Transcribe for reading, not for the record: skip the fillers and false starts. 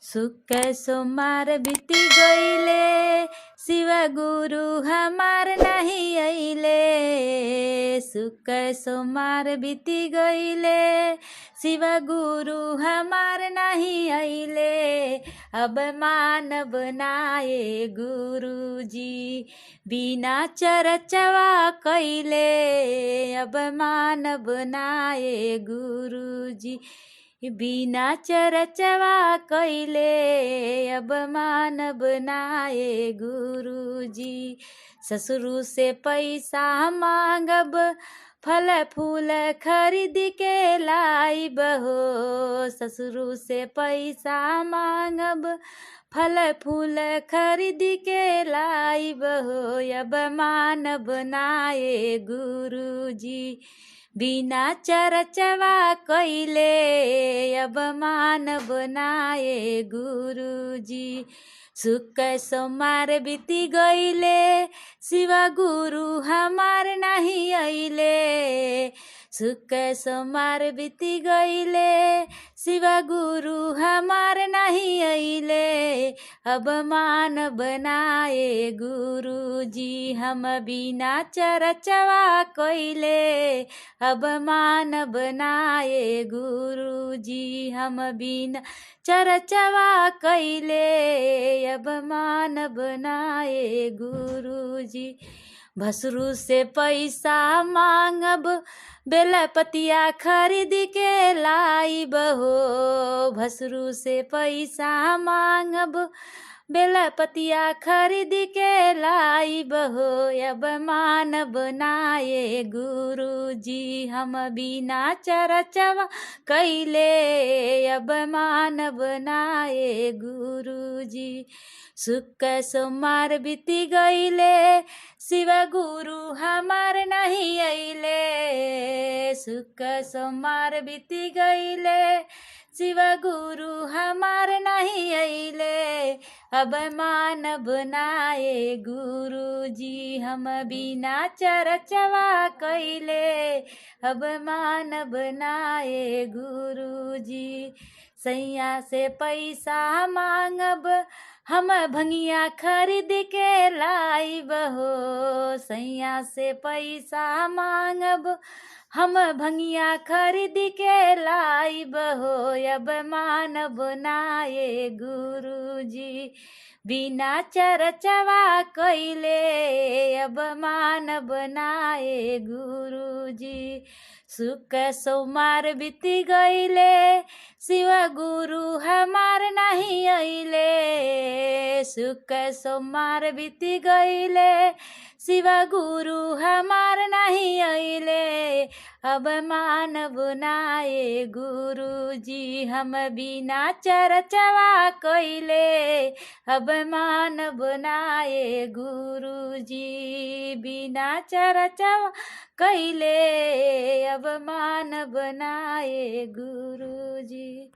सुख सोमवार बीती गईले, शिव गुरु हमार नहीं अइले। सुख सोमवार बीती गईले, शिव गुरु हमार नहीं अइले। अब मान बनाए गुरुजी, बिना चर्चवा कैले। अब मान बनाए गुरुजी, बिना चर्चवा कैले। अब मान बनाए गुरुजी, ससुर से पैसा मांगब, फल फूल खरीद के लाइब हो। ससुर से पैसा मांगब, फल फूल खरीद के लाइब हो। अब मान बनाए गुरुजी, बिना चर्चवा कैले। अब मान बनाए गुरुजी, सुख सोमवार बीती गईले, शिव गुरु हमार नहीं अइले। सुख सोमवार बीती गईले, शिव गुरु हमार नहीं अइले। अब मान बनाए गुरुजी, हम बिना चर्चवा कैले। अब मान बनाए गुरुजी, हम बिना चर्चवा कैले। अब मान बनाए गुरुजी, भसरू से पैसा मांगब, बेलपतिया खरीद के लाइब हो। भसरू से पैसा मांगब, बेलपतिया खरीद के लाइब हो। अब मान बनाए गुरुजी, हम बिना चर्चवा कैले। अब मान बनाए गुरुजी, सुख सोमवार बीती गईले, शिव गुरु हमार नहीं अइले। सुख सोमवार बीती गईले, शिव गुरु हमार नहीं अइले। अब मान बनाए गुरुजी, हम बिना चर्चवा कैले। अब मान बनाए गुरुजी, सैया से पैसा मांगब, हम भंगिया खरीद के लाइब हो। सैया से पैसा मांगब, हम भंगिया खरीद के लाइब हो। अब मान बनाए गुरुजी, बिना चर्चवा कैले। अब मान बनाए गुरुजी, सुख सोमवार बीती गईले, शिव गुरु हमार नहीं अइले। सुख सोमवार बीती गईले, शिव गुरु हमार नहीं अइले। अब मान बनाए गुरुजी, हम बिना चर्चवा कैले। अब मान बनाए गुरुजी, बिना चर्चवा कैले। अब मान बनाए गुरुजी।